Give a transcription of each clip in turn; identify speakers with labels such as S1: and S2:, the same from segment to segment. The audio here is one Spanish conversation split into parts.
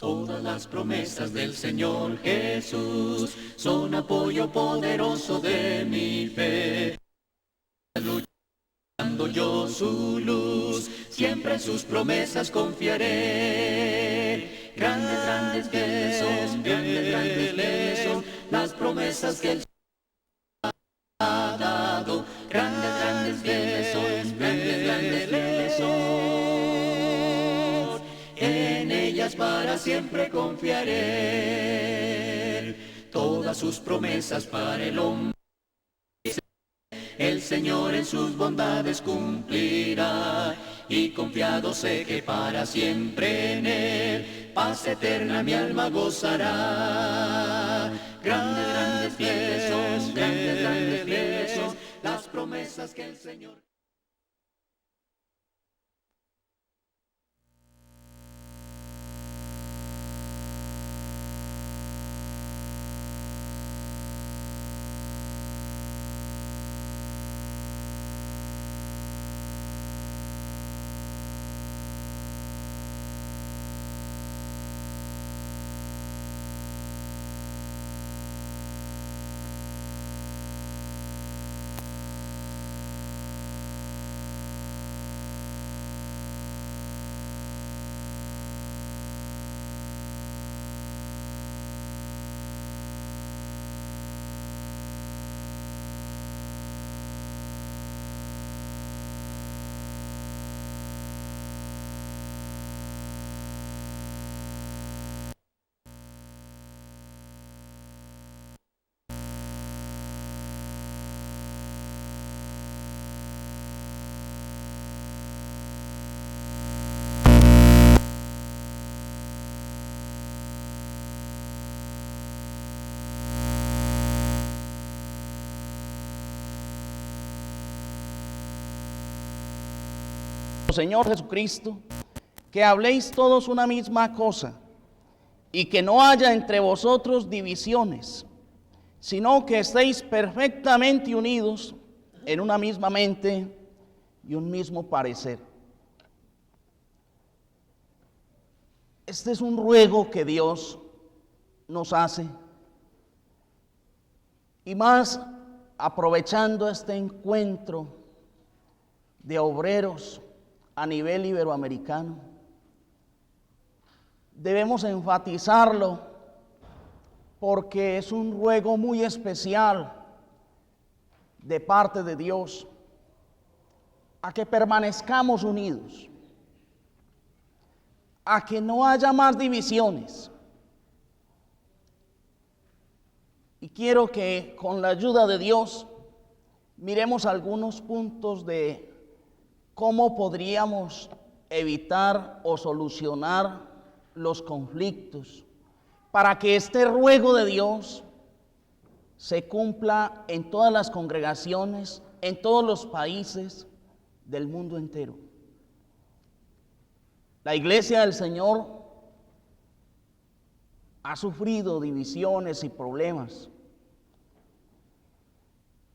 S1: Todas las promesas del Señor Jesús son apoyo poderoso de mi fe. Luchando yo su luz, siempre en sus promesas confiaré. Grandes, grandes fieles son, grandes fieles son las promesas que el Señor ha dado. Grandes, grandes fieles son, grandes fieles son. En ellas para siempre confiaré. Todas sus promesas para el hombre el Señor en sus bondades cumplirá. Y confiado sé que para siempre en Él paz eterna mi alma gozará. Grandes, grandes fieles son, grandes fieles son las promesas que el Señor.
S2: Señor Jesucristo, que habléis todos una misma cosa, y que no haya entre vosotros divisiones, sino que estéis perfectamente unidos en una misma mente y un mismo parecer. Este es un ruego que Dios nos hace, y más aprovechando este encuentro de obreros a nivel iberoamericano. Debemos enfatizarlo porque es un ruego muy especial de parte de Dios a que permanezcamos unidos, a que no haya más divisiones. Y quiero que con la ayuda de Dios miremos algunos puntos de cómo podríamos evitar o solucionar los conflictos para que este ruego de Dios se cumpla en todas las congregaciones, en todos los países del mundo entero. La Iglesia del Señor ha sufrido divisiones y problemas,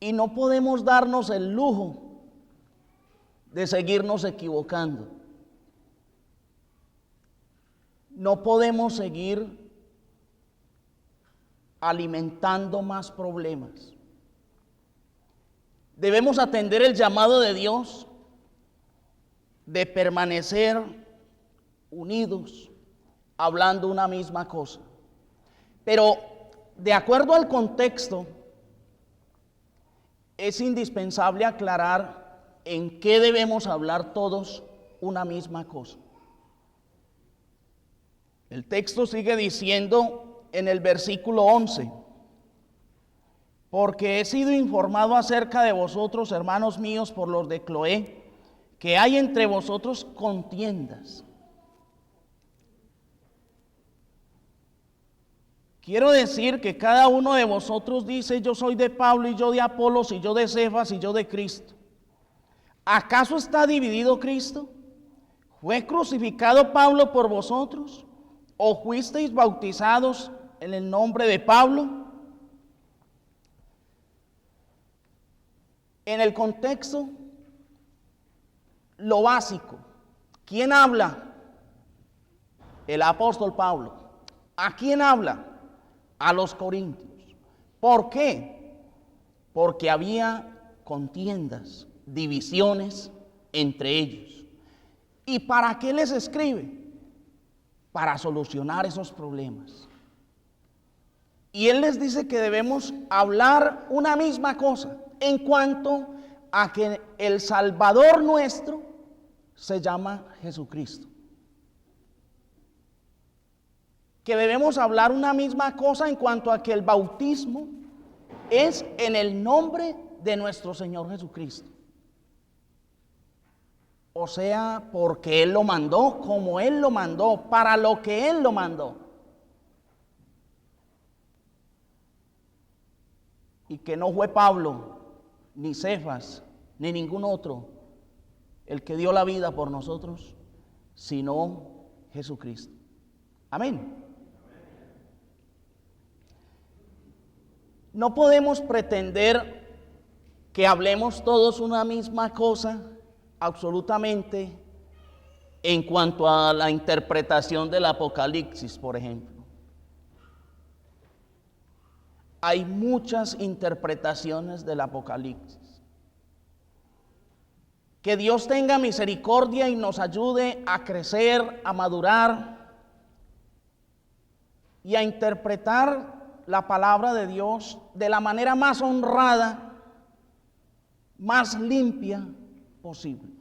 S2: y no podemos darnos el lujo de seguirnos equivocando. No podemos seguir alimentando más problemas. Debemos atender el llamado de Dios de permanecer unidos, hablando una misma cosa. Pero de acuerdo al contexto, es indispensable aclarar en qué debemos hablar todos una misma cosa. El texto sigue diciendo en el versículo 11: porque he sido informado acerca de vosotros, hermanos míos, por los de Cloé, que hay entre vosotros contiendas. Quiero decir que cada uno de vosotros dice: yo soy de Pablo, y yo de Apolos, y yo de Cefas, y yo de Cristo. ¿Acaso está dividido Cristo? ¿Fue crucificado Pablo por vosotros? ¿O fuisteis bautizados en el nombre de Pablo? En el contexto, lo básico. ¿Quién habla? el apóstol Pablo. ¿A quién habla? A los corintios. ¿Por qué? Porque había contiendas, divisiones entre ellos. ¿Y para qué les escribe? Para solucionar esos problemas. Y él les dice que debemos hablar una misma cosa en cuanto a que el Salvador nuestro se llama Jesucristo. Que debemos hablar una misma cosa en cuanto a que el bautismo es en el nombre de nuestro Señor Jesucristo. O sea, porque Él lo mandó, como Él lo mandó, para lo que Él lo mandó. Y que no fue Pablo, ni Cefas, ni ningún otro el que dio la vida por nosotros, sino Jesucristo. Amén. No podemos pretender que hablemos todos una misma cosa absolutamente en cuanto a la interpretación del Apocalipsis, por ejemplo. Hay muchas interpretaciones del Apocalipsis. Que Dios tenga misericordia y nos ayude a crecer, a madurar y a interpretar la palabra de Dios de la manera más honrada, más limpia posible.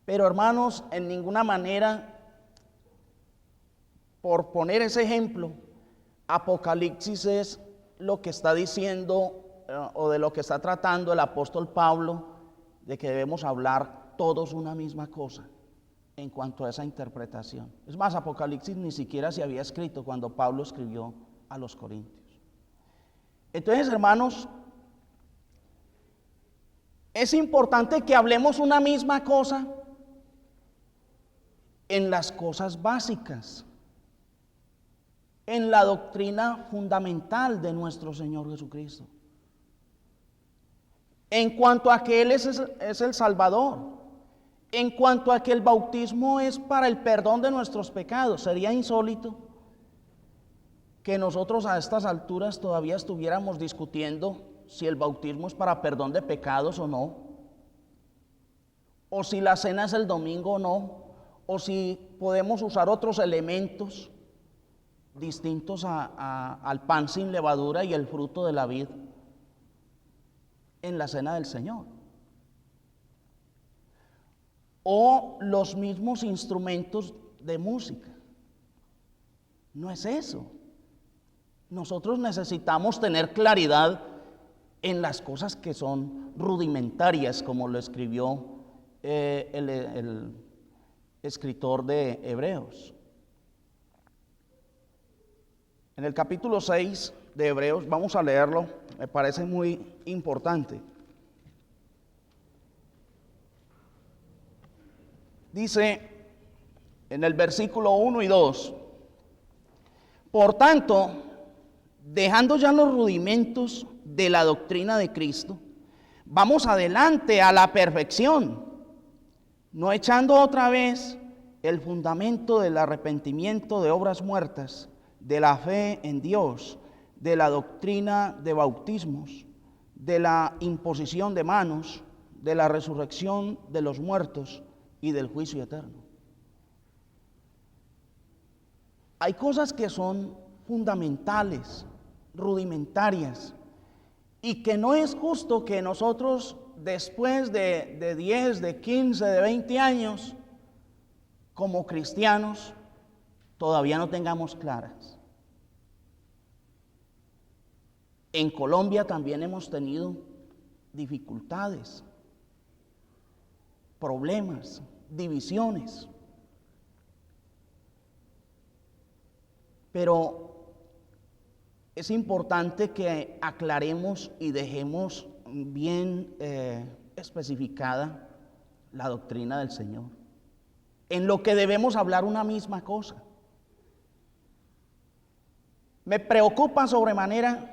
S2: Pero hermanos, en ninguna manera, por poner ese ejemplo, Apocalipsis es lo que está diciendo o de lo que está tratando el apóstol Pablo, de que debemos hablar todos una misma cosa en cuanto a esa interpretación. Es más, Apocalipsis ni siquiera se había escrito cuando Pablo escribió a los Corintios. Entonces, hermanos, es importante que hablemos una misma cosa en las cosas básicas, en la doctrina fundamental de nuestro Señor Jesucristo. En cuanto a que Él es el Salvador, en cuanto a que el bautismo es para el perdón de nuestros pecados. Sería insólito que nosotros a estas alturas todavía estuviéramos discutiendo si el bautismo es para perdón de pecados o no, o si la cena es el domingo o no, o si podemos usar otros elementos distintos al pan sin levadura y el fruto de la vid en la cena del Señor, o los mismos instrumentos de música. No es eso. Nosotros necesitamos tener claridad en las cosas que son rudimentarias, como lo escribió el escritor de Hebreos. En el capítulo 6 de Hebreos, vamos a leerlo, me parece muy importante. Dice en el versículo 1 y 2, por tanto, dejando ya los rudimentos de la doctrina de Cristo, vamos adelante a la perfección, no echando otra vez el fundamento del arrepentimiento de obras muertas, de la fe en Dios, de la doctrina de bautismos, de la imposición de manos, de la resurrección de los muertos y del juicio eterno. Hay cosas que son fundamentales, rudimentarias, y que no es justo que nosotros después de 10, de 15, de 20 años, como cristianos, todavía no tengamos claras. En Colombia también hemos tenido dificultades, problemas, divisiones. Pero es importante que aclaremos y dejemos bien especificada la doctrina del Señor, en lo que debemos hablar una misma cosa. Me preocupa sobremanera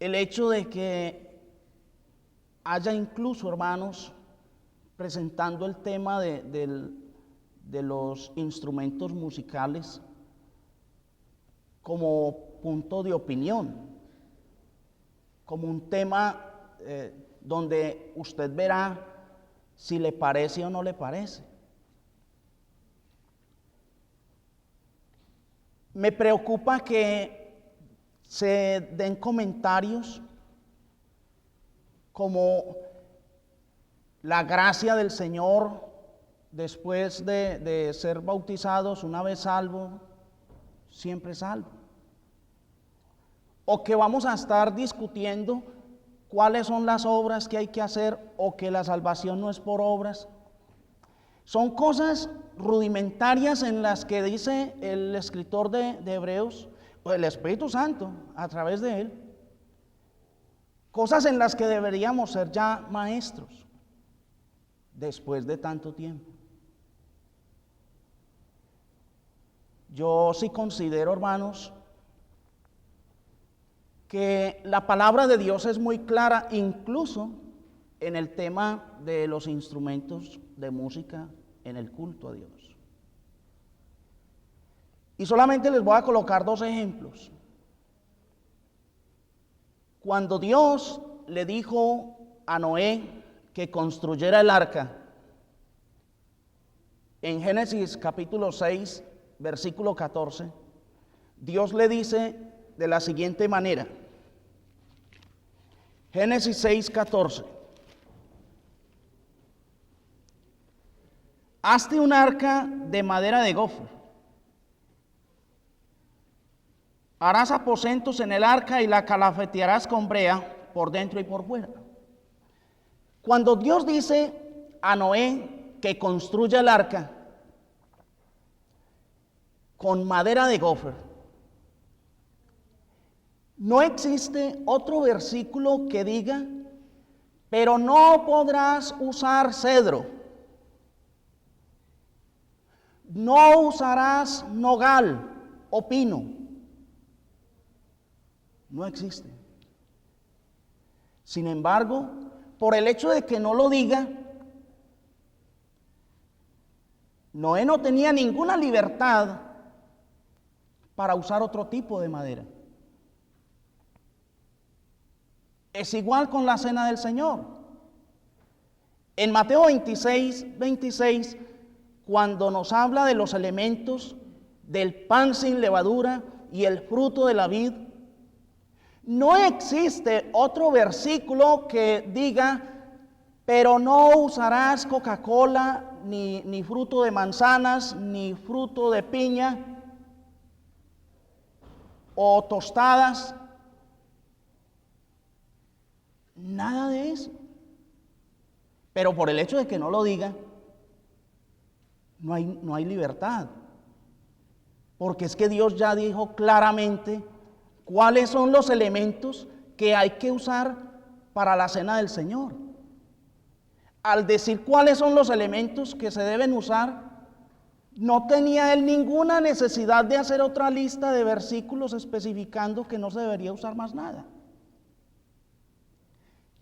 S2: el hecho de que haya incluso, hermanos, presentando el tema de los instrumentos musicales como punto de opinión, como un tema donde usted verá si le parece o no le parece. Me preocupa que se den comentarios como la gracia del Señor después de ser bautizados, una vez salvo, siempre salvo. O que vamos a estar discutiendo cuáles son las obras que hay que hacer, o que la salvación no es por obras. Son cosas rudimentarias en las que dice el escritor de Hebreos, o el Espíritu Santo a través de él, cosas en las que deberíamos ser ya maestros después de tanto tiempo. Yo sí considero, hermanos, que la palabra de Dios es muy clara, incluso en el tema de los instrumentos de música en el culto a Dios. Y solamente les voy a colocar 2 ejemplos. Cuando Dios le dijo a Noé que construyera el arca, en Génesis capítulo 6, versículo 14, Dios le dice de la siguiente manera. Génesis 6, 14. Hazte un arca de madera de gofre. Harás aposentos en el arca y la calafetearás con brea por dentro y por fuera. Cuando Dios dice a Noé que construya el arca con madera de gofre, no existe otro versículo que diga, pero no podrás usar cedro, no usarás nogal o pino. No existe. Sin embargo, por el hecho de que no lo diga, Noé no tenía ninguna libertad para usar otro tipo de madera. Es igual con la cena del Señor. En Mateo 26, 26, cuando nos habla de los elementos del pan sin levadura y el fruto de la vid, no existe otro versículo que diga, pero no usarás Coca-Cola, ni fruto de manzanas, ni fruto de piña, o tostadas. Nada de eso. Pero por el hecho de que no lo diga, no hay libertad. Porque es que Dios ya dijo claramente cuáles son los elementos que hay que usar para la cena del Señor. Al decir cuáles son los elementos que se deben usar, no tenía él ninguna necesidad de hacer otra lista de versículos especificando que no se debería usar más nada.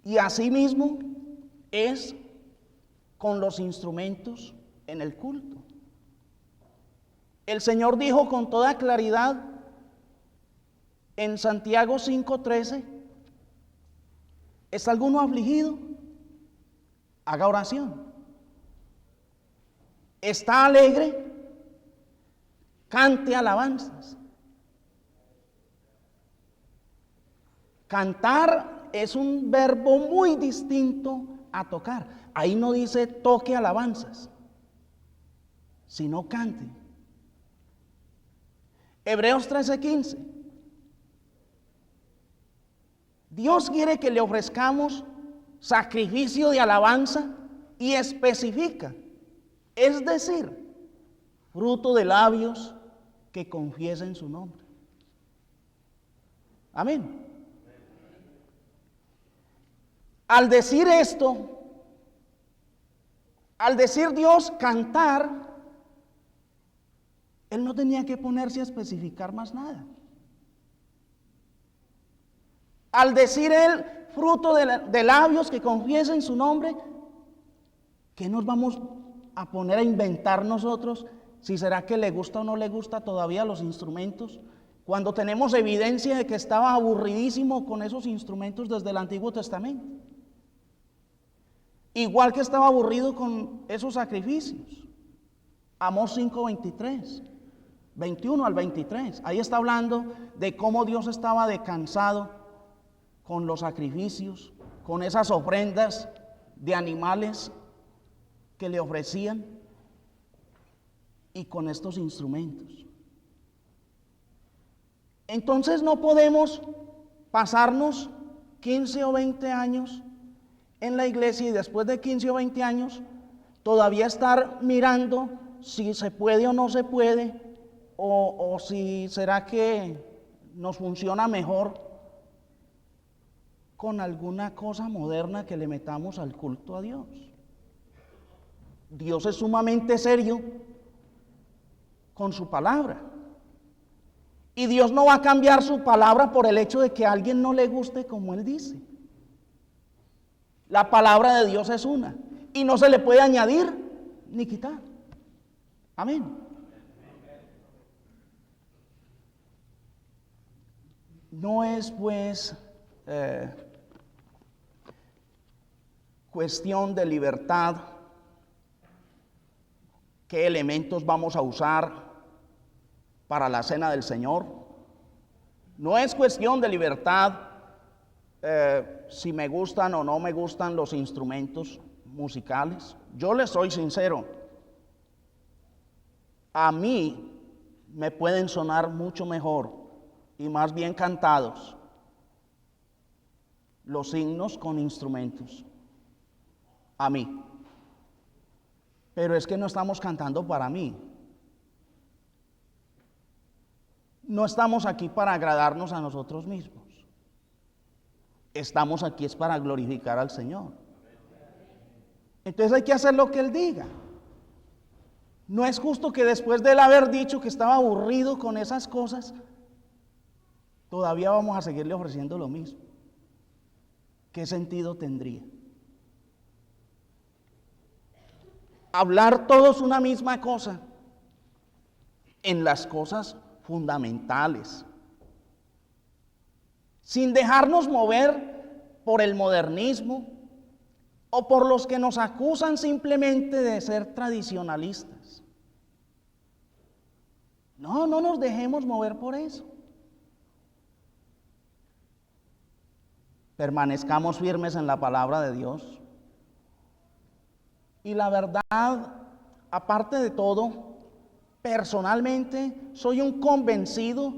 S2: Y asimismo es con los instrumentos en el culto. El Señor dijo con toda claridad en Santiago 5:13, ¿está alguno afligido? Haga oración. ¿Está alegre? Cante alabanzas. Cantar es un verbo muy distinto a tocar. Ahí no dice toque alabanzas, sino cante. Hebreos 13:15. Dios quiere que le ofrezcamos sacrificio de alabanza y especifica, es decir, fruto de labios que confiesen su nombre. Amén. Al decir esto, al decir Dios cantar, Él no tenía que ponerse a especificar más nada. Al decir Él fruto de labios que confiesen su nombre, ¿Qué nos vamos a poner a inventar nosotros? Si será que le gusta o no le gusta todavía los instrumentos, cuando tenemos evidencia de que estaba aburridísimo con esos instrumentos desde el Antiguo Testamento. Igual que estaba aburrido con esos sacrificios. Amós 5:23, 21 al 23. Ahí está hablando de cómo Dios estaba descansado con los sacrificios, con esas ofrendas de animales que le ofrecían y con estos instrumentos. Entonces no podemos pasarnos 15 o 20 años en la iglesia y después de 15 o 20 años todavía estar mirando si se puede o no se puede, o si será que nos funciona mejor con alguna cosa moderna que le metamos al culto a Dios. Dios es sumamente serio con su palabra. Y Dios no va a cambiar su palabra por el hecho de que a alguien no le guste como Él dice. La palabra de Dios es una y no se le puede añadir ni quitar. Amén. No es pues cuestión de libertad qué elementos vamos a usar para la cena del Señor. No es cuestión de libertad si me gustan o no me gustan los instrumentos musicales. Yo les soy sincero, a mí me pueden sonar mucho mejor y más bien cantados los himnos con instrumentos. A mí. Pero es que no estamos cantando para mí. No estamos aquí para agradarnos a nosotros mismos. Estamos aquí es para glorificar al Señor. Entonces hay que hacer lo que Él diga. No es justo que después de Él haber dicho que estaba aburrido con esas cosas, todavía vamos a seguirle ofreciendo lo mismo. ¿Qué sentido tendría? Hablar todos una misma cosa en las cosas fundamentales, sin dejarnos mover por el modernismo o por los que nos acusan simplemente de ser tradicionalistas. No nos dejemos mover por eso. Permanezcamos firmes en la palabra de Dios. Y la verdad, aparte de todo, personalmente soy un convencido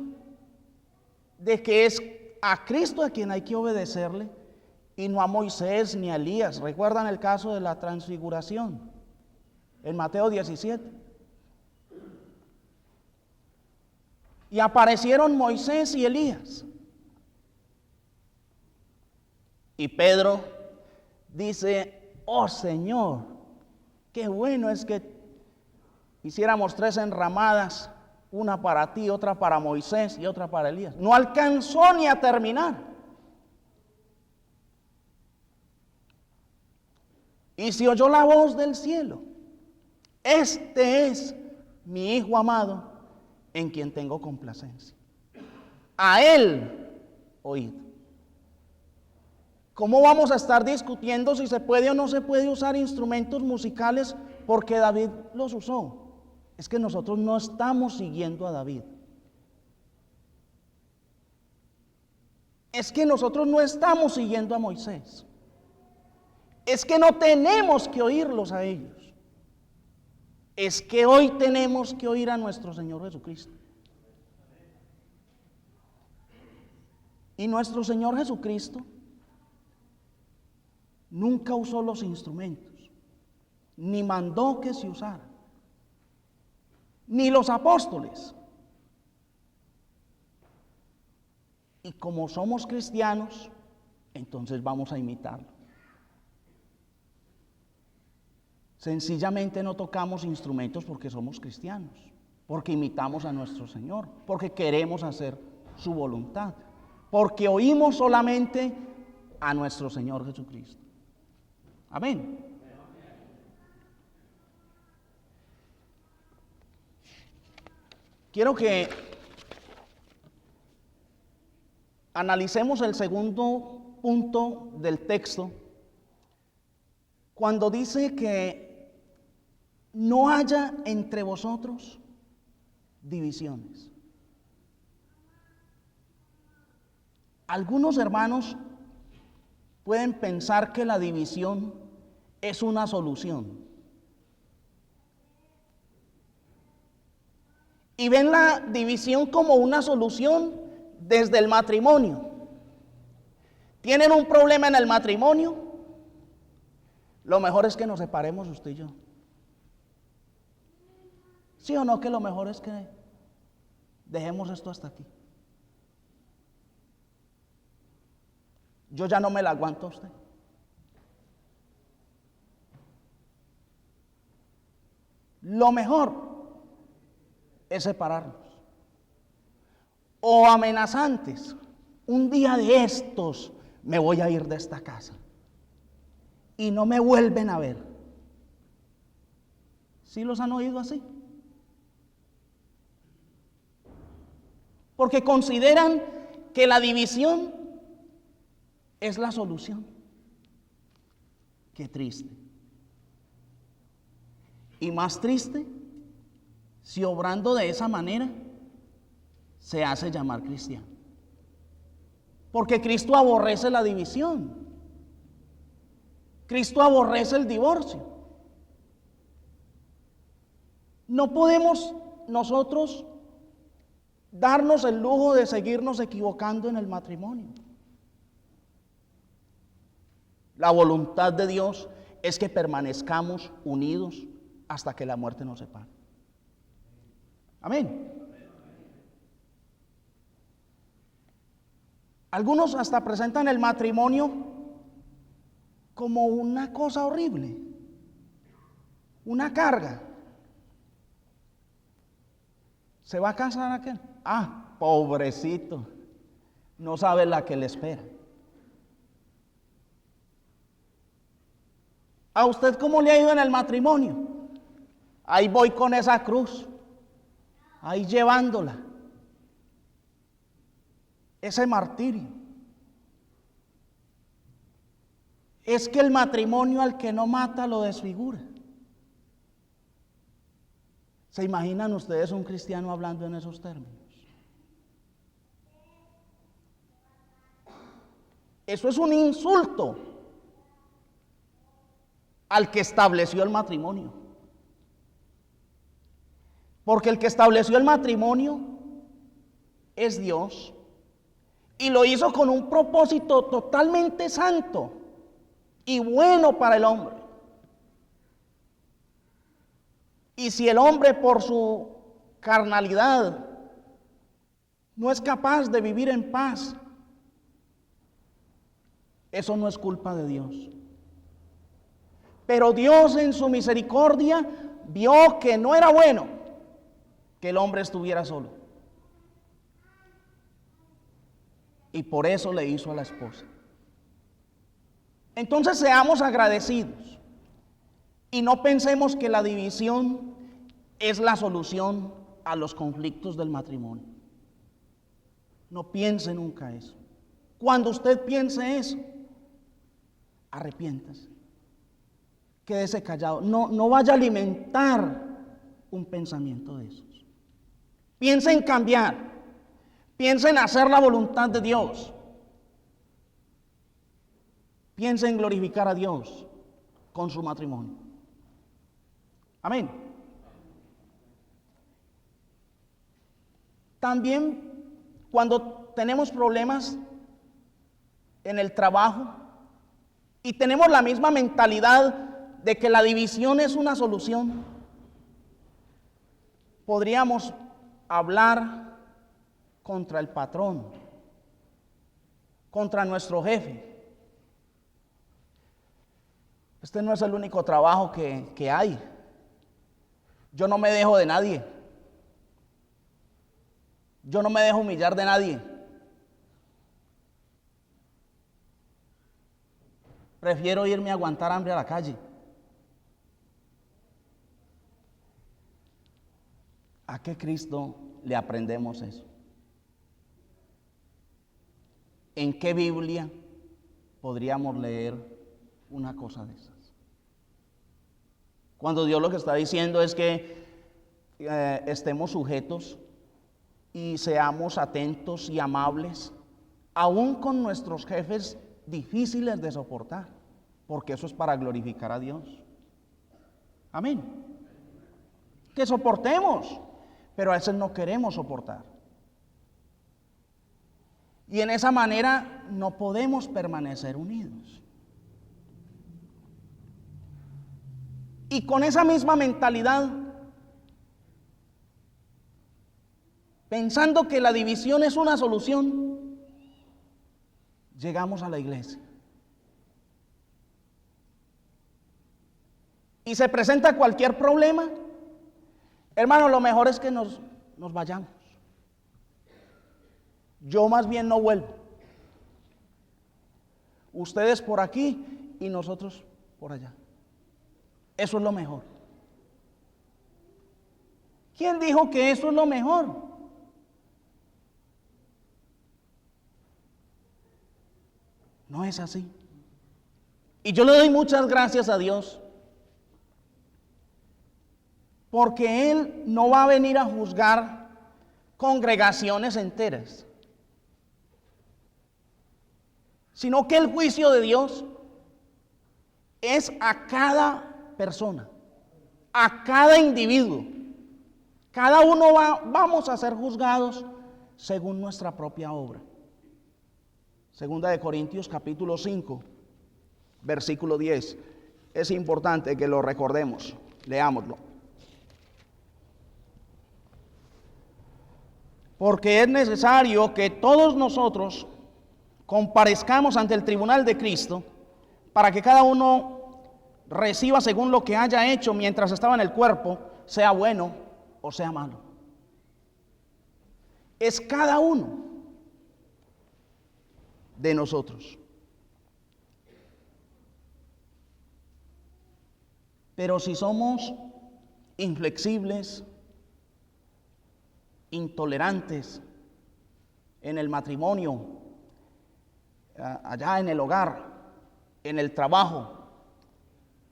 S2: de que es a Cristo a quien hay que obedecerle y no a Moisés ni a Elías. ¿Recuerdan el caso de la transfiguración en Mateo 17? Y aparecieron Moisés y Elías. Y Pedro dice: oh Señor, qué bueno es que hiciéramos 3 enramadas, una para ti, otra para Moisés y otra para Elías. No alcanzó ni a terminar. Y se oyó la voz del cielo: este es mi Hijo amado, en quien tengo complacencia. A Él oíd. ¿Cómo vamos a estar discutiendo si se puede o no se puede usar instrumentos musicales porque David los usó? Es que nosotros no estamos siguiendo a David. Es que nosotros no estamos siguiendo a Moisés. Es que no tenemos que oírlos a ellos. Es que hoy tenemos que oír a nuestro Señor Jesucristo. Y nuestro Señor Jesucristo nunca usó los instrumentos, ni mandó que se usara, ni los apóstoles. Y como somos cristianos, entonces vamos a imitarlo. Sencillamente no tocamos instrumentos porque somos cristianos, porque imitamos a nuestro Señor, porque queremos hacer su voluntad, porque oímos solamente a nuestro Señor Jesucristo. Amén. Quiero que analicemos el segundo punto del texto, cuando dice que no haya entre vosotros divisiones. Algunos hermanos pueden pensar que la división es una solución. Y ven la división como una solución desde el matrimonio. ¿Tienen un problema en el matrimonio? Lo mejor es que nos separemos usted y yo. ¿Sí o no que lo mejor es que dejemos esto hasta aquí? Yo ya no me la aguanto a usted. Lo mejor es separarnos. O amenazantes, un día de estos me voy a ir de esta casa y no me vuelven a ver. ¿Sí los han oído así? Porque consideran que la división es la solución. Qué triste. Y más triste si obrando de esa manera se hace llamar cristiano. Porque Cristo aborrece la división. Cristo aborrece el divorcio. No podemos nosotros darnos el lujo de seguirnos equivocando en el matrimonio. La voluntad de Dios es que permanezcamos unidos hasta que la muerte nos separe. Amén. Algunos hasta presentan el matrimonio como una cosa horrible, una carga. ¿Se va a casar aquel? Ah, pobrecito, no sabe la que le espera. ¿A usted cómo le ha ido en el matrimonio? Ahí voy con esa cruz, ahí llevándola. Ese martirio. Es que el matrimonio al que no mata lo desfigura. ¿Se imaginan ustedes un cristiano hablando en esos términos? Eso es un insulto al que estableció el matrimonio. Porque el que estableció el matrimonio es Dios. Y lo hizo con un propósito totalmente santo y bueno para el hombre. Y si el hombre por su carnalidad no es capaz de vivir en paz, eso no es culpa de Dios. Pero Dios en su misericordia vio que no era bueno que el hombre estuviera solo. Y por eso le hizo a la esposa. Entonces seamos agradecidos y no pensemos que la división es la solución a los conflictos del matrimonio. No piense nunca eso. Cuando usted piense eso, arrepiéntase. Quédese callado. No vaya a alimentar un pensamiento de esos. Piense en cambiar. Piensa en hacer la voluntad de Dios. Piensa en glorificar a Dios con su matrimonio. Amén. También cuando tenemos problemas en el trabajo y tenemos la misma mentalidad de que la división es una solución, podríamos hablar contra el patrón, contra nuestro jefe. Este no es el único trabajo que hay. Yo no me dejo de nadie. Yo no me dejo humillar de nadie. Prefiero irme a aguantar hambre a la calle. ¿A qué Cristo le aprendemos eso? ¿En qué Biblia podríamos leer una cosa de esas? Cuando Dios lo que está diciendo es que estemos sujetos y seamos atentos y amables, aún con nuestros jefes difíciles de soportar, porque eso es para glorificar a Dios. Amén. Que soportemos, pero a veces no queremos soportar. Y en esa manera no podemos permanecer unidos. Y con esa misma mentalidad, pensando que la división es una solución, llegamos a la iglesia. Y se presenta cualquier problema, hermano, lo mejor es que nos vayamos. Yo más bien no vuelvo. Ustedes por aquí y nosotros por allá. Eso es lo mejor. ¿Quién dijo que eso es lo mejor? No es así. Y yo le doy muchas gracias a Dios, porque Él no va a venir a juzgar congregaciones enteras, sino que el juicio de Dios es a cada persona, a cada individuo. Cada uno vamos a ser juzgados según nuestra propia obra. Segunda de Corintios capítulo 5, versículo 10. Es importante que lo recordemos. Leámoslo. Porque es necesario que todos nosotros comparezcamos ante el tribunal de Cristo, para que cada uno reciba según lo que haya hecho mientras estaba en el cuerpo, sea bueno o sea malo. Es cada uno de nosotros. Pero si somos inflexibles, intolerantes en el matrimonio, allá en el hogar, en el trabajo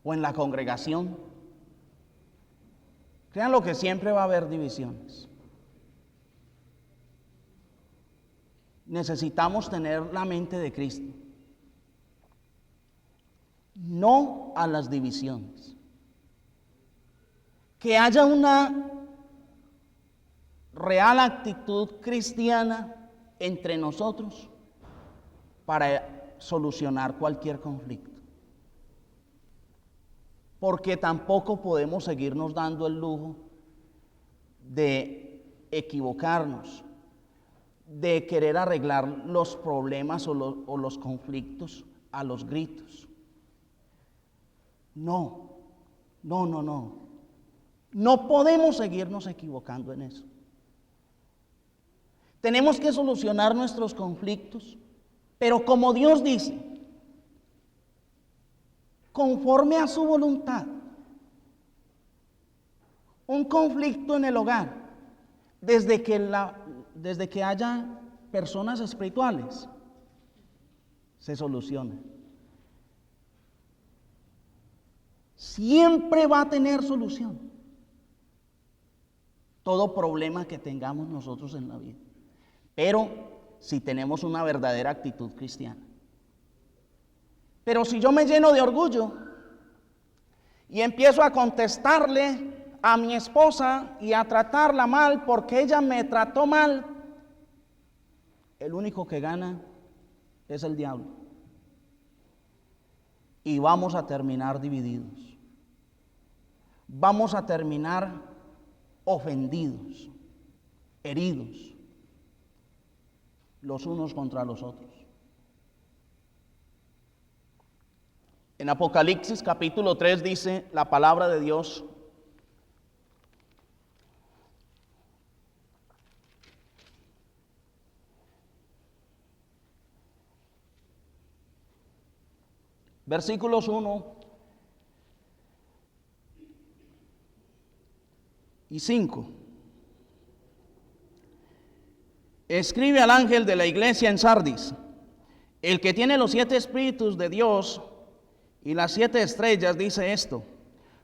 S2: o en la congregación, crean lo que siempre va a haber divisiones. Necesitamos tener la mente de Cristo, no a las divisiones. Que haya una real actitud cristiana entre nosotros para solucionar cualquier conflicto. Porque tampoco podemos seguirnos dando el lujo de equivocarnos, de querer arreglar los problemas o los conflictos a los gritos. No. No podemos seguirnos equivocando en eso. Tenemos que solucionar nuestros conflictos, pero como Dios dice, conforme a su voluntad. Un conflicto en el hogar, desde que haya personas espirituales, se soluciona. Siempre va a tener solución todo problema que tengamos nosotros en la vida, pero si tenemos una verdadera actitud cristiana. Pero si yo me lleno de orgullo y empiezo a contestarle a mi esposa y a tratarla mal porque ella me trató mal, el único que gana es el diablo. Y vamos a terminar divididos. Vamos a terminar ofendidos, heridos, los unos contra los otros. En Apocalipsis capítulo 3 dice la palabra de Dios: versículos 1 y 5. escribe al ángel de la iglesia en Sardis, el que tiene los 7 espíritus de Dios y las 7 estrellas, dice esto: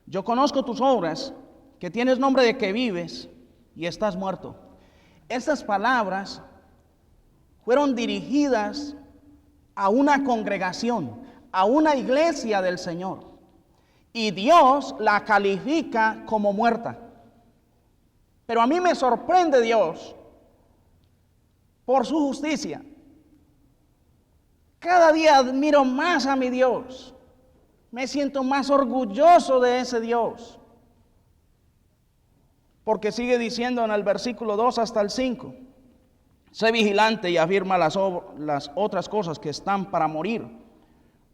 S2: yo conozco tus obras, que tienes nombre de que vives y estás muerto. Estas palabras fueron dirigidas a una congregación, a una iglesia del Señor, y Dios la califica como muerta. Pero a mí me sorprende Dios por su justicia. Cada día admiro más a mi Dios. Me siento más orgulloso de ese Dios. Porque sigue diciendo en el versículo 2 hasta el 5: sé vigilante y afirma las otras cosas que están para morir,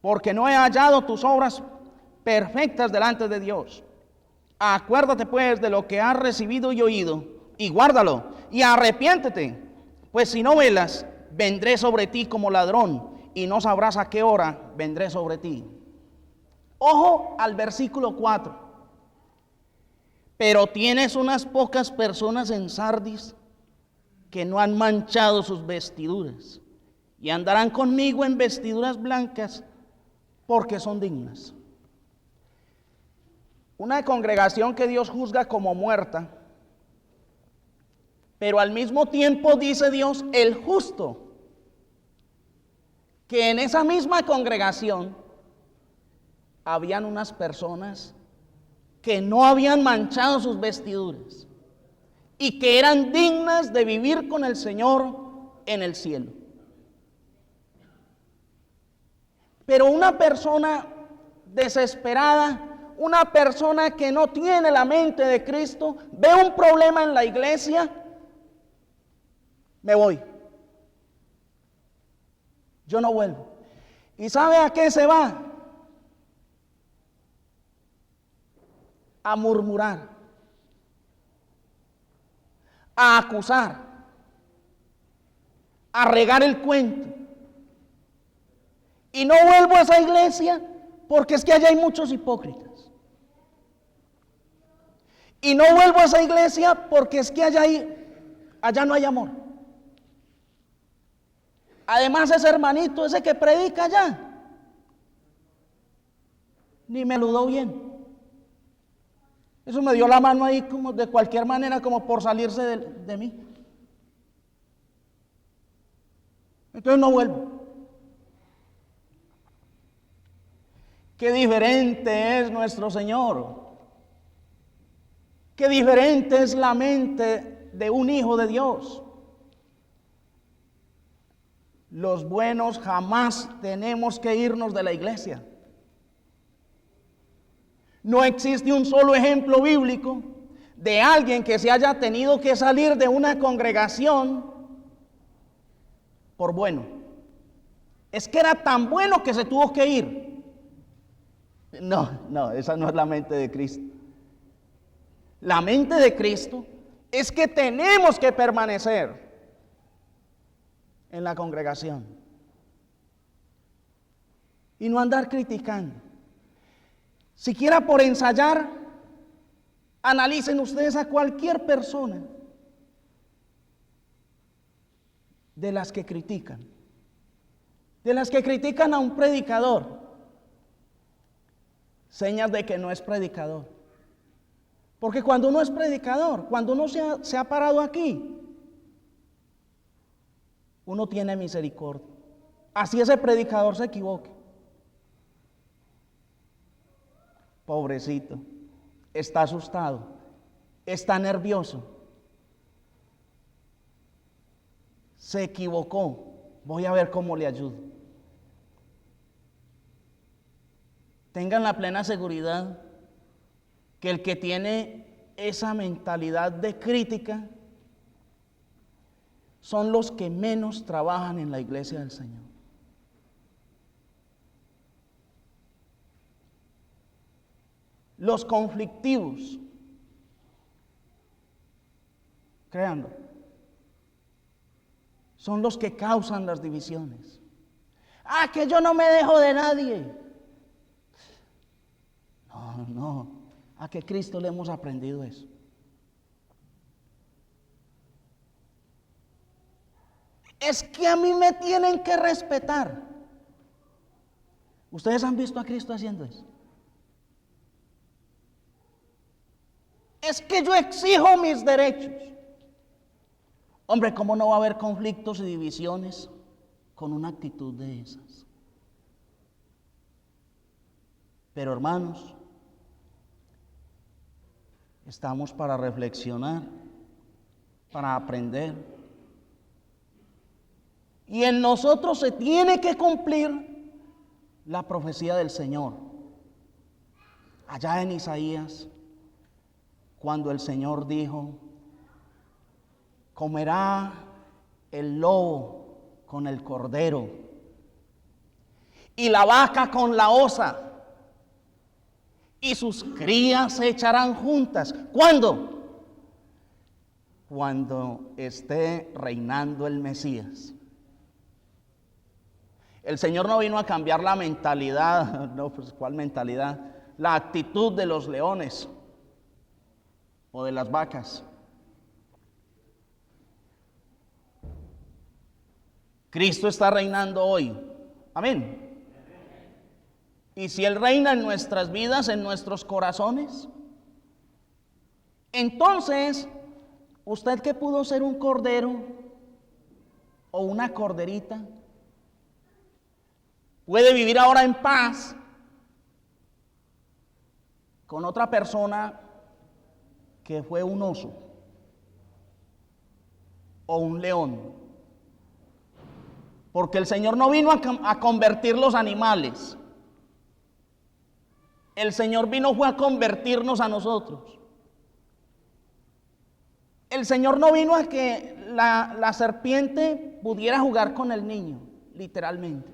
S2: porque no he hallado tus obras perfectas delante de Dios. Acuérdate pues de lo que has recibido y oído, y guárdalo, y arrepiéntete, pues si no velas, vendré sobre ti como ladrón, y no sabrás a qué hora vendré sobre ti. Ojo al versículo 4. Pero tienes unas pocas personas en Sardis que no han manchado sus vestiduras, y andarán conmigo en vestiduras blancas, porque son dignas. Una congregación que Dios juzga como muerta, pero al mismo tiempo dice Dios el justo, que en esa misma congregación habían unas personas que no habían manchado sus vestiduras y que eran dignas de vivir con el Señor en el cielo. Pero una persona desesperada, una persona que no tiene la mente de Cristo, ve un problema en la iglesia, me voy. Yo no vuelvo. ¿Y sabe a qué se va? A murmurar, a acusar, a regar el cuento. Y no vuelvo a esa iglesia porque es que allá hay muchos hipócritas. Y no vuelvo a esa iglesia porque es que allá no hay amor. Además, ese hermanito, ese que predica allá, ni me saludó bien. Eso me dio la mano ahí como de cualquier manera, como por salirse de mí. Entonces no vuelvo. Qué diferente es nuestro Señor. Qué diferente es la mente de un hijo de Dios. Los buenos jamás tenemos que irnos de la iglesia. No existe un solo ejemplo bíblico de alguien que se haya tenido que salir de una congregación por bueno. Es que era tan bueno que se tuvo que ir. No, esa no es la mente de Cristo. La mente de Cristo es que tenemos que permanecer en la congregación y no andar criticando. Siquiera por ensayar, analicen ustedes a cualquier persona de las que critican a un predicador, señas de que no es predicador. Porque cuando uno es predicador, cuando uno se ha parado aquí, uno tiene misericordia. Así ese predicador se equivoque. Pobrecito, está asustado, está nervioso, se equivocó, voy a ver cómo le ayudo. Tengan la plena seguridad que el que tiene esa mentalidad de crítica son los que menos trabajan en la iglesia del Señor. Los conflictivos, créanlo, son los que causan las divisiones. Que yo no me dejo de nadie. No, a que Cristo le hemos aprendido eso. Es que a mí me tienen que respetar. ¿Ustedes han visto a Cristo haciendo eso? Es que yo exijo mis derechos. Hombre, ¿cómo no va a haber conflictos y divisiones con una actitud de esas? Pero hermanos, estamos para reflexionar, para aprender. Y en nosotros se tiene que cumplir la profecía del Señor. Allá en Isaías, cuando el Señor dijo: comerá el lobo con el cordero y la vaca con la osa, y sus crías se echarán juntas. ¿Cuándo? Cuando esté reinando el Mesías. El Señor no vino a cambiar la mentalidad, no, pues ¿cuál mentalidad? La actitud de los leones o de las vacas. Cristo está reinando hoy. Amén. Y si Él reina en nuestras vidas, en nuestros corazones, entonces, usted que pudo ser un cordero o una corderita, puede vivir ahora en paz con otra persona que fue un oso o un león. Porque el Señor no vino a convertir los animales. El Señor vino fue a convertirnos a nosotros. El Señor no vino a que la serpiente pudiera jugar con el niño, literalmente.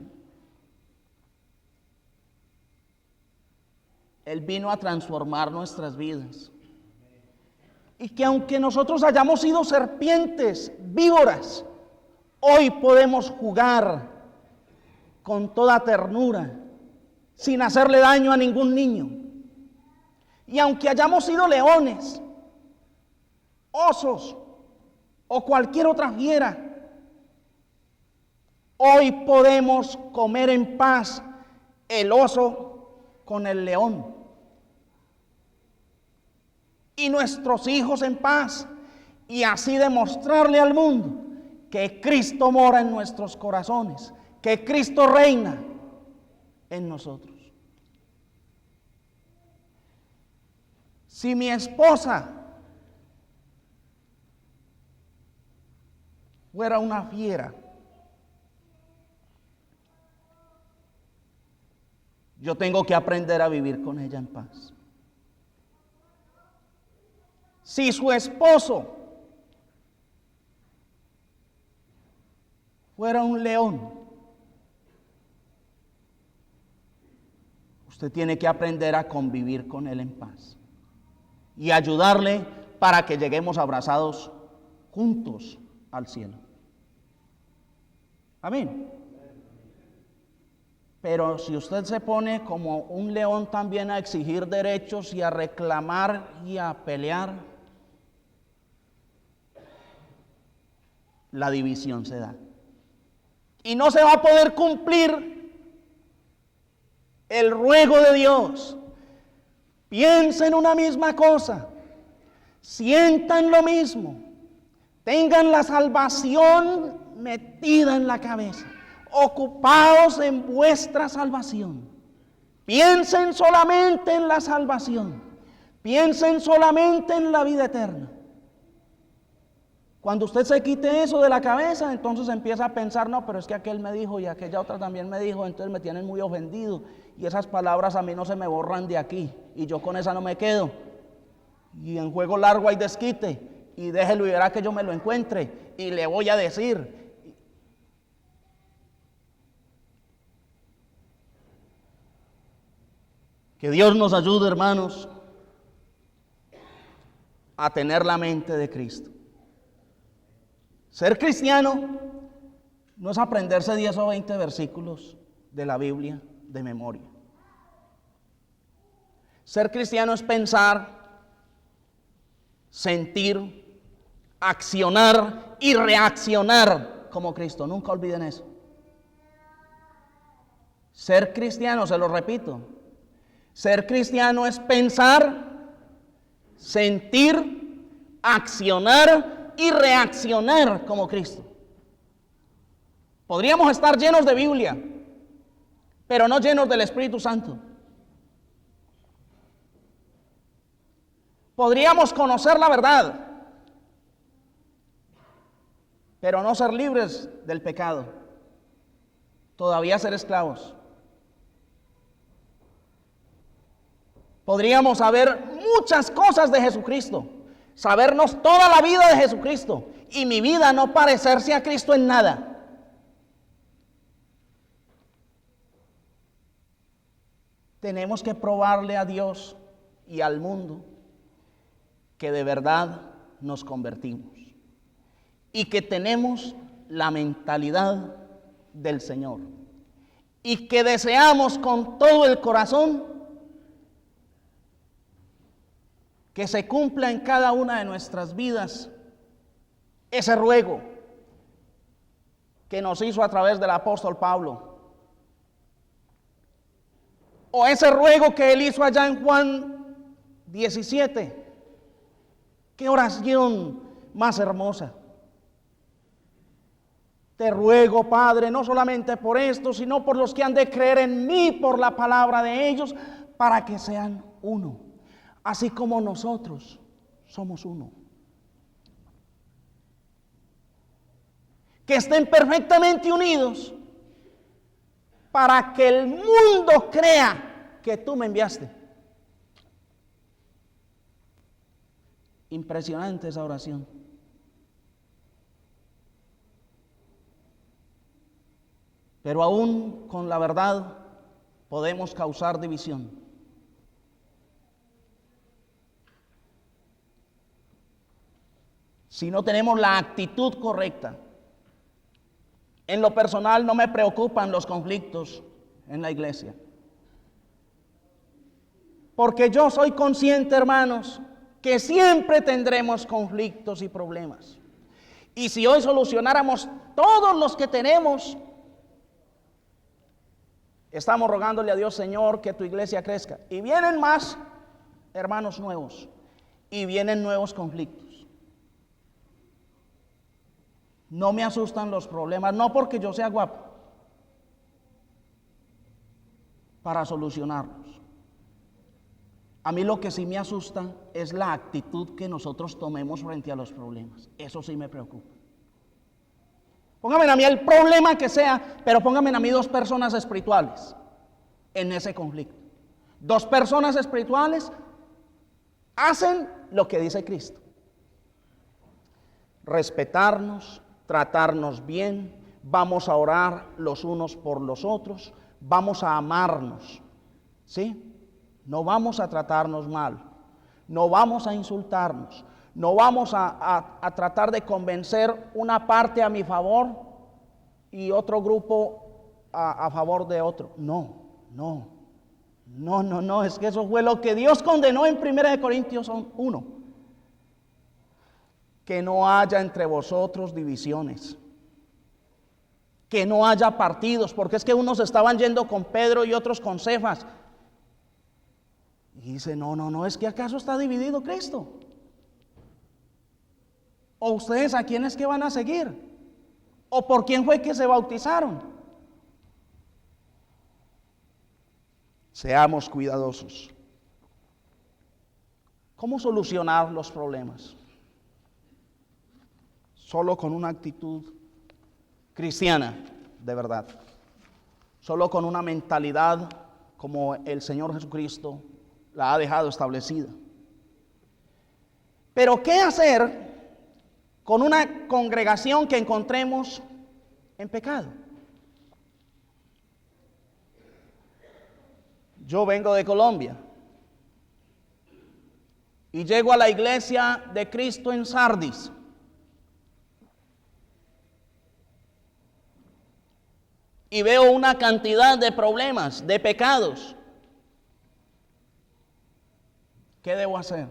S2: Él vino a transformar nuestras vidas. Y que aunque nosotros hayamos sido serpientes, víboras, hoy podemos jugar con toda ternura, sin hacerle daño a ningún niño. Y aunque hayamos sido leones, osos o cualquier otra fiera, hoy podemos comer en paz el oso con el león. Y nuestros hijos en paz, y así demostrarle al mundo que Cristo mora en nuestros corazones, que Cristo reina en nosotros. Si mi esposa fuera una fiera, yo tengo que aprender a vivir con ella en paz. Si su esposo fuera un león, usted tiene que aprender a convivir con él en paz y ayudarle para que lleguemos abrazados juntos al cielo. Amén. Pero si usted se pone como un león también a exigir derechos y a reclamar y a pelear, la división se da. Y no se va a poder cumplir el ruego de Dios. Piensen una misma cosa, sientan lo mismo, tengan la salvación metida en la cabeza, ocupados en vuestra salvación. Piensen solamente en la salvación, piensen solamente en la vida eterna. Cuando usted se quite eso de la cabeza, entonces empieza a pensar: no, pero es que aquel me dijo y aquella otra también me dijo, entonces me tienen muy ofendido y esas palabras a mí no se me borran de aquí y yo con esa no me quedo. Y en juego largo hay desquite y déjelo y verá que yo me lo encuentre y le voy a decir. Que Dios nos ayude, hermanos, a tener la mente de Cristo. Ser cristiano no es aprenderse 10 o 20 versículos de la Biblia de memoria. Ser cristiano es pensar, sentir, accionar y reaccionar como Cristo. Nunca olviden eso. Ser cristiano, se lo repito, ser cristiano es pensar, sentir, accionar y reaccionar como Cristo. Podríamos estar llenos de Biblia, pero no llenos del Espíritu Santo. Podríamos conocer la verdad, pero no ser libres del pecado. Todavía ser esclavos. Podríamos saber muchas cosas de Jesucristo, sabernos toda la vida de Jesucristo, y mi vida no parecerse a Cristo en nada. Tenemos que probarle a Dios y al mundo que de verdad nos convertimos y que tenemos la mentalidad del Señor y que deseamos con todo el corazón que se cumpla en cada una de nuestras vidas ese ruego que nos hizo a través del apóstol Pablo, o ese ruego que él hizo allá en Juan 17. ¡Qué oración más hermosa! Te ruego, Padre, no solamente por esto, sino por los que han de creer en mí por la palabra de ellos, para que sean uno, así como nosotros somos uno. Que estén perfectamente unidos, para que el mundo crea que tú me enviaste. Impresionante esa oración. Pero aún con la verdad podemos causar división. Si no tenemos la actitud correcta. En lo personal no me preocupan los conflictos en la iglesia. Porque yo soy consciente, hermanos, que siempre tendremos conflictos y problemas. Y si hoy solucionáramos todos los que tenemos, estamos rogándole a Dios, Señor, que tu iglesia crezca. Y vienen más hermanos nuevos. Y vienen nuevos conflictos. No me asustan los problemas, no porque yo sea guapo, para solucionarlos. A mí lo que sí me asusta es la actitud que nosotros tomemos frente a los problemas. Eso sí me preocupa. Póngame a mí el problema que sea, pero póngame a mí dos personas espirituales en ese conflicto. Dos personas espirituales hacen lo que dice Cristo. Respetarnos, tratarnos bien, vamos a orar los unos por los otros, vamos a amarnos, ¿sí? No vamos a tratarnos mal, no vamos a insultarnos, no vamos a tratar de convencer una parte a mi favor y otro grupo a favor de otro. No, es que eso fue lo que Dios condenó en 1 Corintios 1. Que no haya entre vosotros divisiones, que no haya partidos, porque es que unos estaban yendo con Pedro y otros con Cefas. Y dice, no, es que acaso está dividido Cristo. ¿O ustedes a quién es que van a seguir? ¿O por quién fue que se bautizaron? Seamos cuidadosos. ¿Cómo solucionar los problemas? Solo con una actitud cristiana, de verdad. Solo con una mentalidad como el Señor Jesucristo la ha dejado establecida. Pero ¿qué hacer con una congregación que encontremos en pecado? Yo vengo de Colombia y llego a la iglesia de Cristo en Sardis. Y veo una cantidad de problemas, de pecados. ¿Qué debo hacer?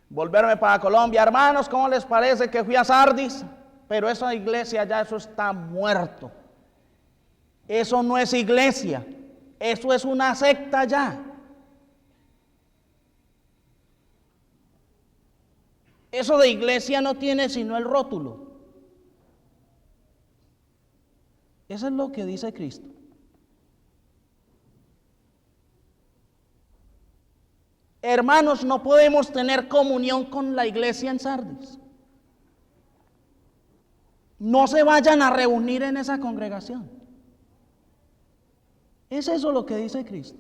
S2: ¿Volverme para Colombia? Hermanos, ¿cómo les parece que fui a Sardis? pero esa iglesia ya, eso está muerto. Eso no es iglesia, eso es una secta ya. Eso de iglesia no tiene sino el rótulo. Eso es lo que dice Cristo. Hermanos, no podemos tener comunión con la iglesia en Sardis. No se vayan a reunir en esa congregación. ¿Es eso lo que dice Cristo?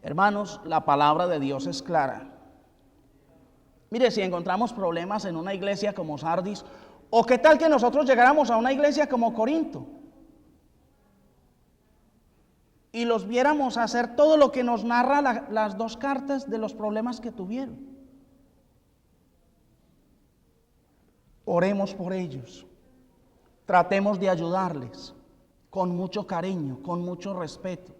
S2: Hermanos, la palabra de Dios es clara. Mire, si encontramos problemas en una iglesia como Sardis, o qué tal que nosotros llegáramos a una iglesia como Corinto y los viéramos hacer todo lo que nos narra las dos cartas de los problemas que tuvieron. Oremos por ellos, tratemos de ayudarles con mucho cariño, con mucho respeto,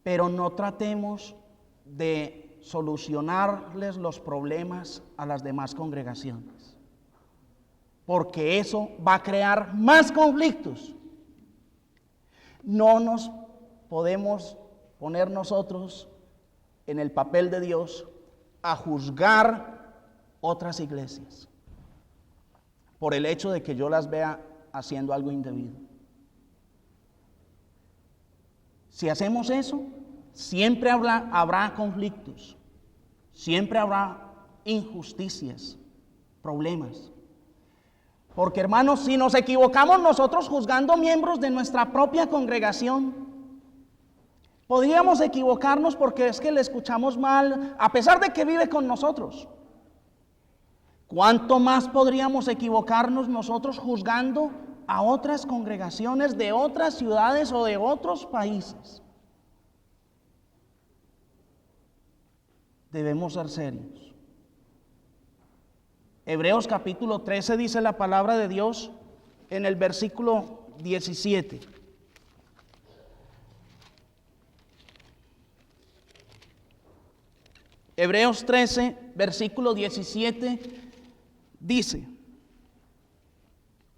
S2: pero no tratemos de solucionarles los problemas a las demás congregaciones, porque eso va a crear más conflictos. No nos podemos poner nosotros en el papel de Dios a juzgar otras iglesias por el hecho de que yo las vea haciendo algo indebido. Si hacemos eso, siempre habrá conflictos, siempre habrá injusticias, problemas. Porque hermanos, si nos equivocamos nosotros juzgando miembros de nuestra propia congregación, podríamos equivocarnos porque es que le escuchamos mal, a pesar de que vive con nosotros. ¿Cuánto más podríamos equivocarnos nosotros juzgando a otras congregaciones de otras ciudades o de otros países? Debemos ser serios. Hebreos capítulo 13 dice la palabra de Dios en el versículo 17. Hebreos 13, versículo 17 dice: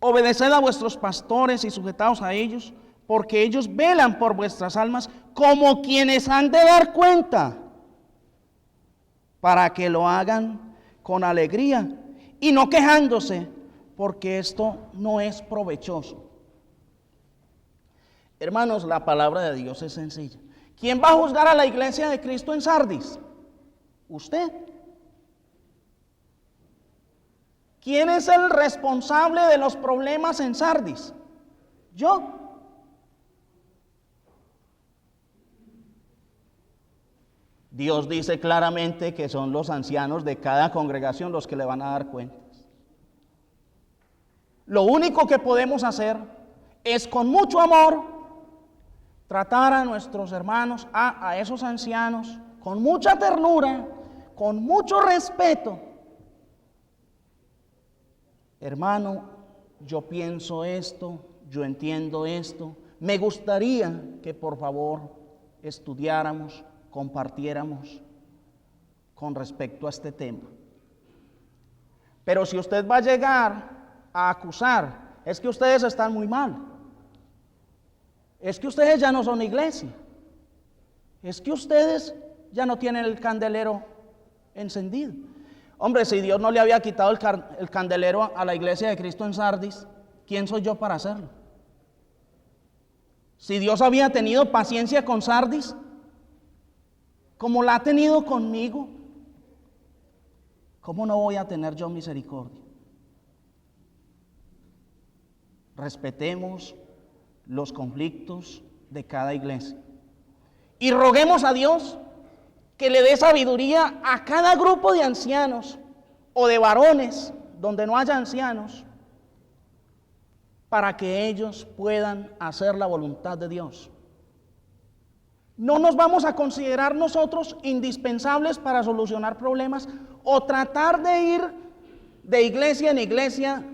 S2: obedeced a vuestros pastores y sujetaos a ellos, porque ellos velan por vuestras almas como quienes han de dar cuenta, para que lo hagan con alegría y no quejándose, porque esto no es provechoso. Hermanos, la palabra de Dios es sencilla. ¿Quién va a juzgar a la iglesia de Cristo en Sardis? Usted. ¿Quién es el responsable de los problemas en Sardis? Yo. Dios dice claramente que son los ancianos de cada congregación los que le van a dar cuentas. Lo único que podemos hacer es con mucho amor tratar a nuestros hermanos, a esos ancianos, con mucha ternura, con mucho respeto. Hermano, yo pienso esto, yo entiendo esto, me gustaría que por favor estudiáramos, compartiéramos con respecto a este tema. Pero si usted va a llegar a acusar, es que ustedes están muy mal, es que ustedes ya no son iglesia, es que ustedes ya no tienen el candelero encendido. Hombre, si Dios no le había quitado el candelero a la iglesia de Cristo en Sardis, ¿quién soy yo para hacerlo? Si Dios había tenido paciencia con Sardis, como la ha tenido conmigo, ¿cómo no voy a tener yo misericordia? Respetemos los conflictos de cada iglesia y roguemos a Dios que le dé sabiduría a cada grupo de ancianos o de varones donde no haya ancianos, para que ellos puedan hacer la voluntad de Dios. No nos vamos a considerar nosotros indispensables para solucionar problemas o tratar de ir de iglesia en iglesia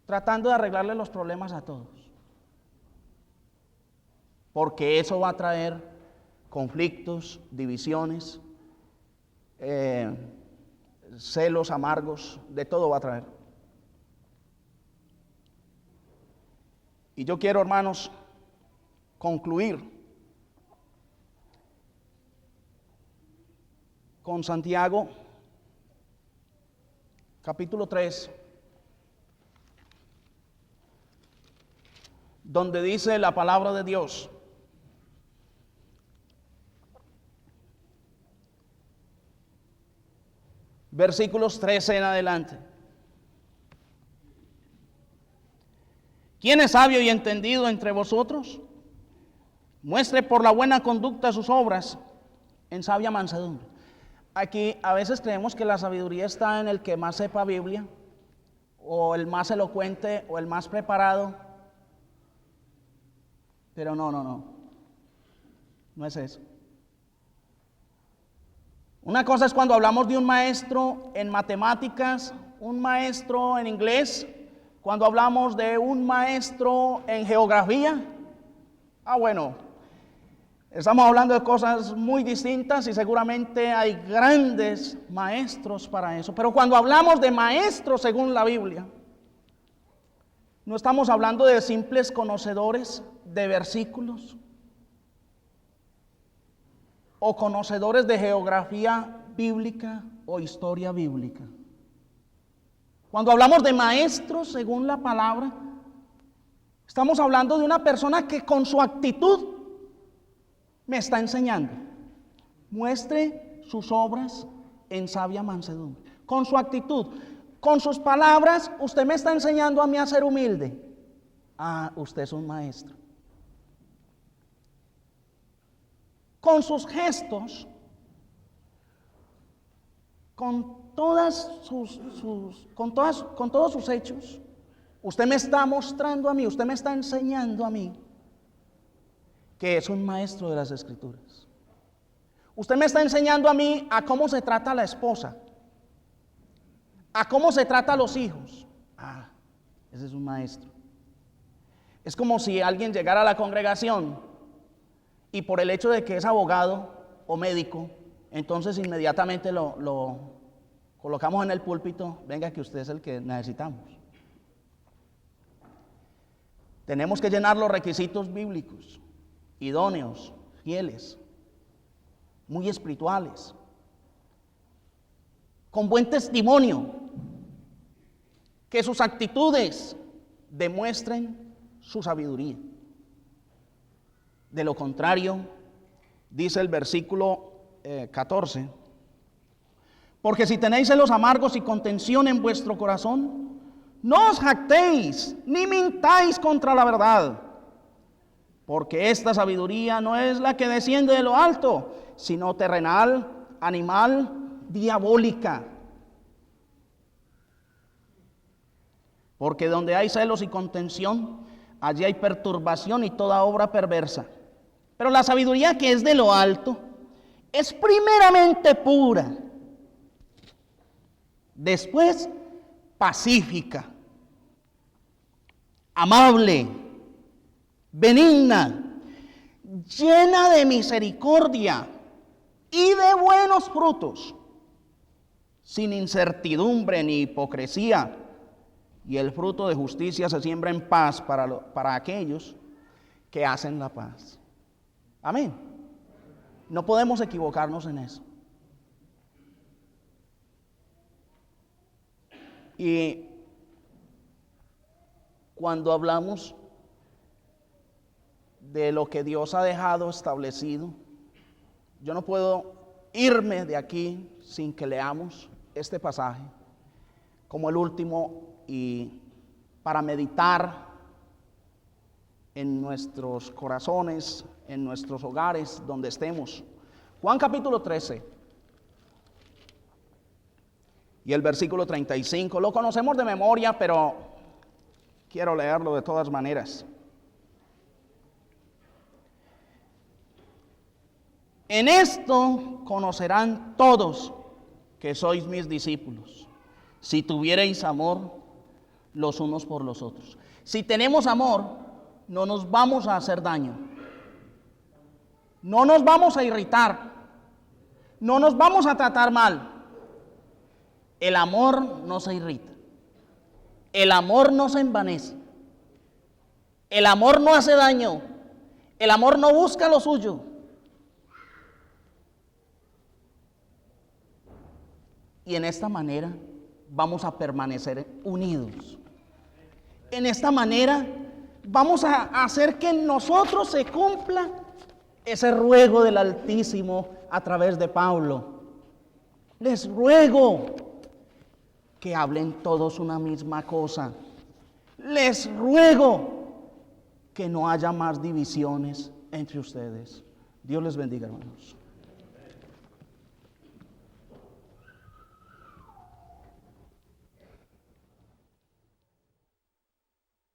S2: tratando de arreglarle los problemas a todos, porque eso va a traer conflictos, divisiones. celos amargos, de todo va a traer. Y yo quiero, hermanos, concluir con Santiago, capítulo 3, donde dice la palabra de Dios: versículos 13 en adelante. ¿Quién es sabio y entendido entre vosotros? Muestre por la buena conducta sus obras en sabia mansedumbre. Aquí a veces creemos que la sabiduría está en el que más sepa Biblia, o el más elocuente, o el más preparado. Pero no es eso. Una cosa es cuando hablamos de un maestro en matemáticas, un maestro en inglés, cuando hablamos de un maestro en geografía. Bueno, estamos hablando de cosas muy distintas y seguramente hay grandes maestros para eso. Pero cuando hablamos de maestros según la Biblia, no estamos hablando de simples conocedores de versículos o conocedores de geografía bíblica o historia bíblica. Cuando hablamos de maestros según la palabra, estamos hablando de una persona que con su actitud me está enseñando. Muestre sus obras en sabia mansedumbre. Con su actitud, con sus palabras, usted me está enseñando a mí a ser humilde. Usted es un maestro. Con sus gestos, con todos sus hechos, usted me está mostrando a mí, usted me está enseñando a mí que es un maestro de las Escrituras. Usted me está enseñando a mí a cómo se trata a la esposa, a cómo se trata a los hijos. Ese es un maestro. Es como si alguien llegara a la congregación y por el hecho de que es abogado o médico, entonces inmediatamente lo colocamos en el púlpito. Venga, que usted es el que necesitamos. Tenemos que llenar los requisitos bíblicos, idóneos, fieles, muy espirituales, con buen testimonio, que sus actitudes demuestren su sabiduría. De lo contrario, dice el versículo 14, porque si tenéis celos amargos y contención en vuestro corazón, no os jactéis ni mintáis contra la verdad, porque esta sabiduría no es la que desciende de lo alto, sino terrenal, animal, diabólica. Porque donde hay celos y contención, allí hay perturbación y toda obra perversa. Pero la sabiduría que es de lo alto es primeramente pura, después pacífica, amable, benigna, llena de misericordia y de buenos frutos, sin incertidumbre ni hipocresía. Y el fruto de justicia se siembra en paz para aquellos que hacen la paz. Amén. No podemos equivocarnos en eso. Y cuando hablamos de lo que Dios ha dejado establecido, yo no puedo irme de aquí sin que leamos este pasaje como el último y para meditar en nuestros corazones, en nuestros hogares, donde estemos. Juan capítulo 13 y el versículo 35. Lo conocemos de memoria, pero quiero leerlo de todas maneras. En esto conocerán todos que sois mis discípulos, si tuviereis amor los unos por los otros. Si tenemos amor, no nos vamos a hacer daño, no nos vamos a irritar, No nos vamos a tratar mal. El amor no se irrita. El amor no se envanece. El amor no hace daño. El amor no busca lo suyo. Y en esta manera vamos a permanecer unidos. En esta manera vamos a hacer que en nosotros se cumpla ese ruego del Altísimo a través de Pablo. Les ruego que hablen todos una misma cosa. Les ruego que no haya más divisiones entre ustedes. Dios les bendiga, hermanos.